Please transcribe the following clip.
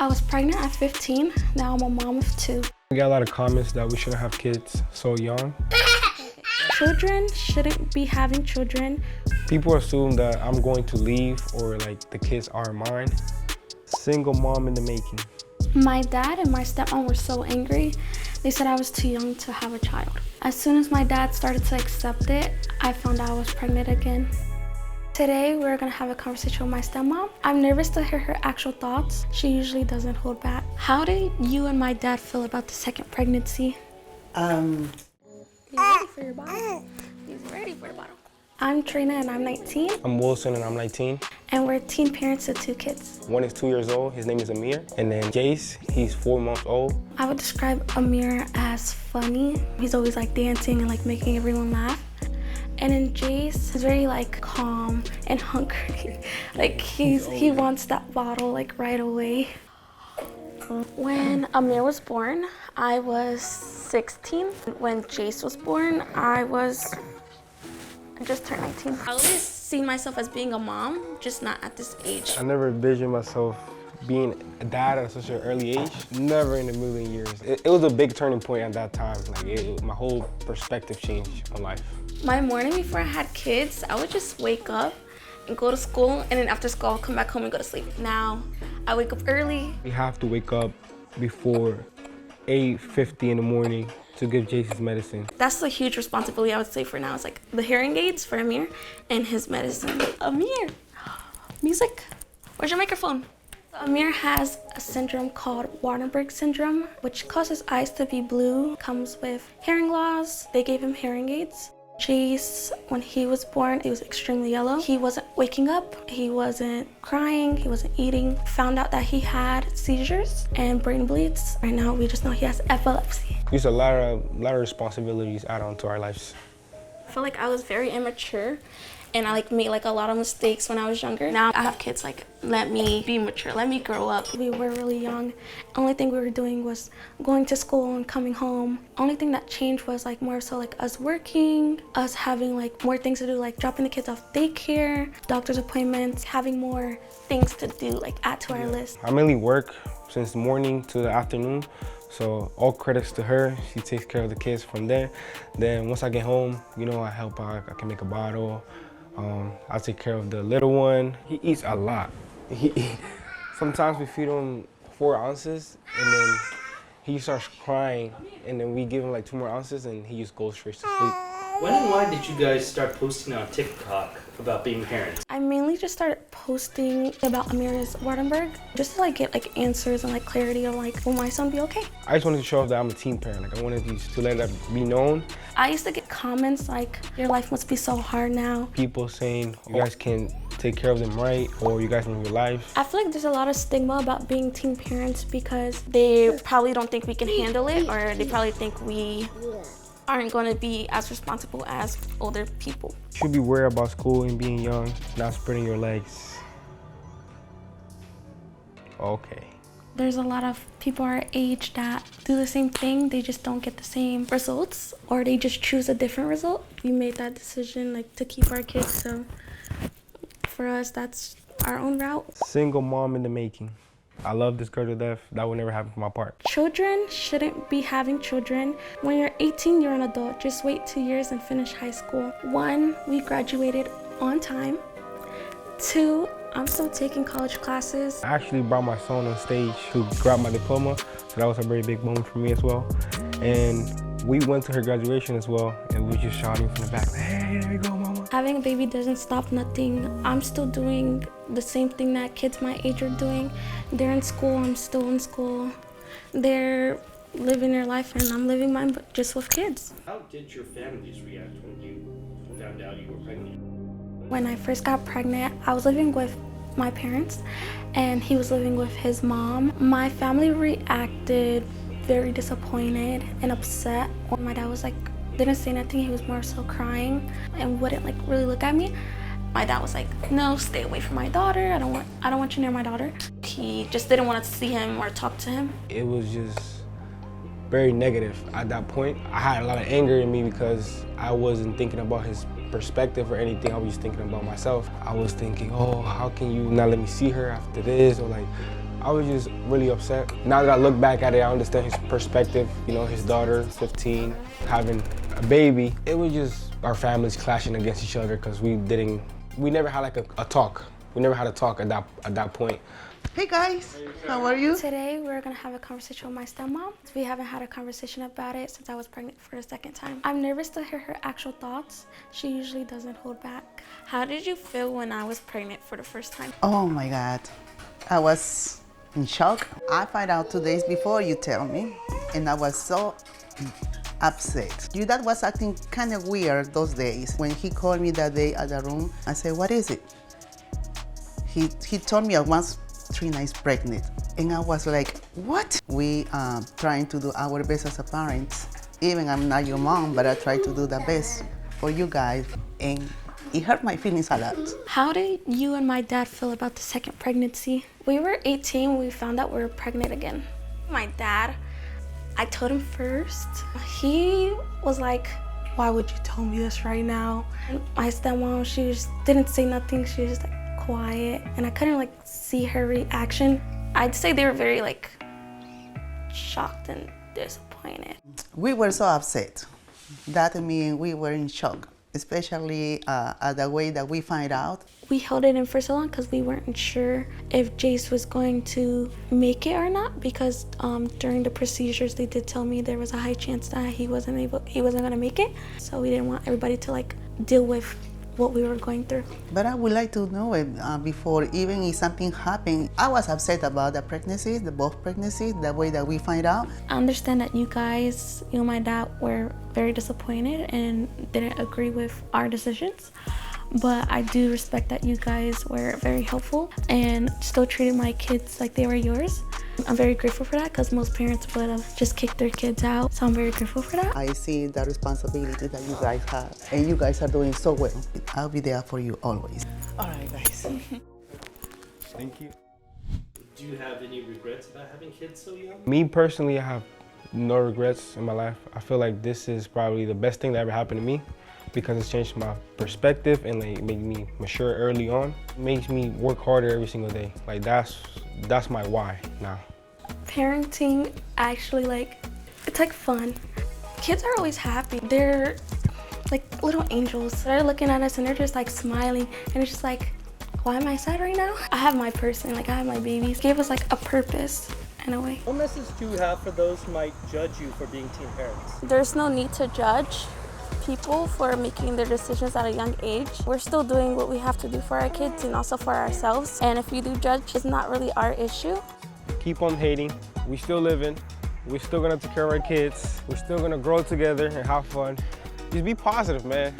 I was pregnant at 15. Now I'm a mom of 2. We got a lot of comments that we shouldn't have kids so young. Children shouldn't be having children. People assume that I'm going to leave or like the kids are mine. Single mom in the making. My dad and my stepmom were so angry. They said I was too young to have a child. As soon as my dad started to accept it, I found out I was pregnant again. Today, we're gonna have a conversation with my stepmom. I'm nervous to hear her actual thoughts. She usually doesn't hold back. How did you and my dad feel about the second pregnancy? He's ready for your bottle. He's ready for the bottle. I'm Trina and I'm 19. I'm Wilson and I'm 19. And we're teen parents of 2 kids. One is 2 years old, his name is Amir. And then Jace, he's 4 months old. I would describe Amir as funny. He's always like dancing and like making everyone laugh. And then Jace is very like calm and hungry. Like he wants that bottle like right away. When Amir was born, I was 16. When Jace was born, I just turned 19. I always seen myself as being a mom, just not at this age. I never envisioned myself being a dad at such an early age. Never in a million years. It was a big turning point at that time. Like my whole perspective changed on life. My morning before I had kids, I would just wake up and go to school, and then after school, I'll come back home and go to sleep. Now, I wake up early. We have to wake up before 8:50 in the morning to give Jace his medicine. That's a huge responsibility I would say for now. It's like the hearing aids for Amir and his medicine. Amir, music. Where's your microphone? Amir has a syndrome called Waardenburg syndrome, which causes eyes to be blue, comes with hearing loss. They gave him hearing aids. Jace, when he was born, he was extremely yellow. He wasn't waking up, he wasn't crying, he wasn't eating. Found out that he had seizures and brain bleeds. Right now, we just know he has epilepsy. There's a lot of responsibilities add on to our lives. I feel like I was very immature and I made a lot of mistakes when I was younger. Now I have kids, let me be mature, let me grow up. We were really young. Only thing we were doing was going to school and coming home. Only thing that changed was more so us working, us having more things to do, like dropping the kids off daycare, doctor's appointments, having more things to do, add to our list. I mainly work since morning to the afternoon. So all credits to her. She takes care of the kids from there. Then once I get home, I help out. I can make a bottle. I take care of the little one. He eats a lot. Sometimes we feed him 4 ounces and then he starts crying and then we give him 2 more ounces and he just goes straight to sleep. When and why did you guys start posting on TikTok about being parents? I mainly just started posting about Amir's Waardenburg just to get answers and clarity of will my son be okay? I just wanted to show off that I'm a teen parent. I wanted to let that be known. I used to get comments your life must be so hard now. People saying you guys can take care of them right or you guys in your life. I feel there's a lot of stigma about being teen parents because they probably don't think we can handle it, or they probably think we aren't going to be as responsible as older people. You should be worried about school and being young, not spreading your legs. Okay. There's a lot of people our age that do the same thing, they just don't get the same results, or they just choose a different result. We made that decision to keep our kids, so for us, that's our own route. Single mom in the making. I love this girl to death. That would never happen for my part. Children shouldn't be having children. When you're 18, you're an adult. Just wait 2 years and finish high school. 1, we graduated on time. 2, I'm still taking college classes. I actually brought my son on stage to grab my diploma, so that was a very big moment for me as well. And we went to her graduation as well, and we were just shouting from the back, hey, there you go, mama. Having a baby doesn't stop nothing. I'm still doing the same thing that kids my age are doing. They're in school, I'm still in school. They're living their life and I'm living mine, but just with kids. How did your families react when you found out you were pregnant? When I first got pregnant, I was living with my parents and he was living with his mom. My family reacted very disappointed and upset. My dad was didn't say nothing, he was more so crying and wouldn't really look at me. My dad was no, stay away from my daughter. I don't want you near my daughter. He just didn't want to see him or talk to him. It was just very negative at that point. I had a lot of anger in me because I wasn't thinking about his perspective or anything. I was just thinking about myself. I was thinking, oh, how can you not let me see her after this? Or I was just really upset. Now that I look back at it, I understand his perspective. You know, his daughter, 15, having a baby. It was just our families clashing against each other because we never had like a talk. We never had a talk at that point. Hey guys, how are you? Today we're gonna have a conversation with my stepmom. We haven't had a conversation about it since I was pregnant for the second time. I'm nervous to hear her actual thoughts. She usually doesn't hold back. How did you feel when I was pregnant for the first time? Oh my God, I was in shock. I found out 2 days before you tell me, and I was so upset. Your dad was acting kind of weird those days. When he called me that day at the room, I said, what is it? He told me at once, Trina is pregnant. And I was like, what? We are trying to do our best as a parents. Even I'm not your mom, but I try to do the best for you guys. And it hurt my feelings a lot. How did you and my dad feel about the second pregnancy? We were 18 when we found out we were pregnant again. My dad, I told him first. He was like, why would you tell me this right now? And my stepmom, she just didn't say nothing. She was just like quiet, and I couldn't like see her reaction. I'd say they were very like shocked and disappointed. We were so upset. That means we were in shock, especially at the way that we find out. We held it in for so long because we weren't sure if Jace was going to make it or not, because during the procedures they did tell me there was a high chance that he wasn't gonna make it. So we didn't want everybody to like deal with what we were going through. But I would like to know it before, even if something happened. I was upset about the pregnancies, both pregnancies, the way that we find out. I understand that you guys, you and my dad, were very disappointed and didn't agree with our decisions. But I do respect that you guys were very helpful and still treated my kids like they were yours. I'm very grateful for that because most parents would have just kicked their kids out. So I'm very grateful for that. I see the responsibility that you guys have, and you guys are doing so well. I'll be there for you always. All right, guys. Thank you. Do you have any regrets about having kids so young? Me personally, I have no regrets in my life. I feel like this is probably the best thing that ever happened to me because it's changed my perspective and like made me mature early on. It makes me work harder every single day. Like that's my why now. Parenting actually it's like fun. Kids are always happy. They're like little angels. They're looking at us and they're just like smiling, and it's just like, why am I sad right now? I have my person, like I have my babies. It gave us like a purpose in a way. What message do you have for those who might judge you for being teen parents? There's no need to judge people for making their decisions at a young age. We're still doing what we have to do for our kids and also for ourselves. And if you do judge, it's not really our issue. Keep on hating. We still living. We're still gonna take care of our kids. We're still gonna grow together and have fun. Just be positive, man.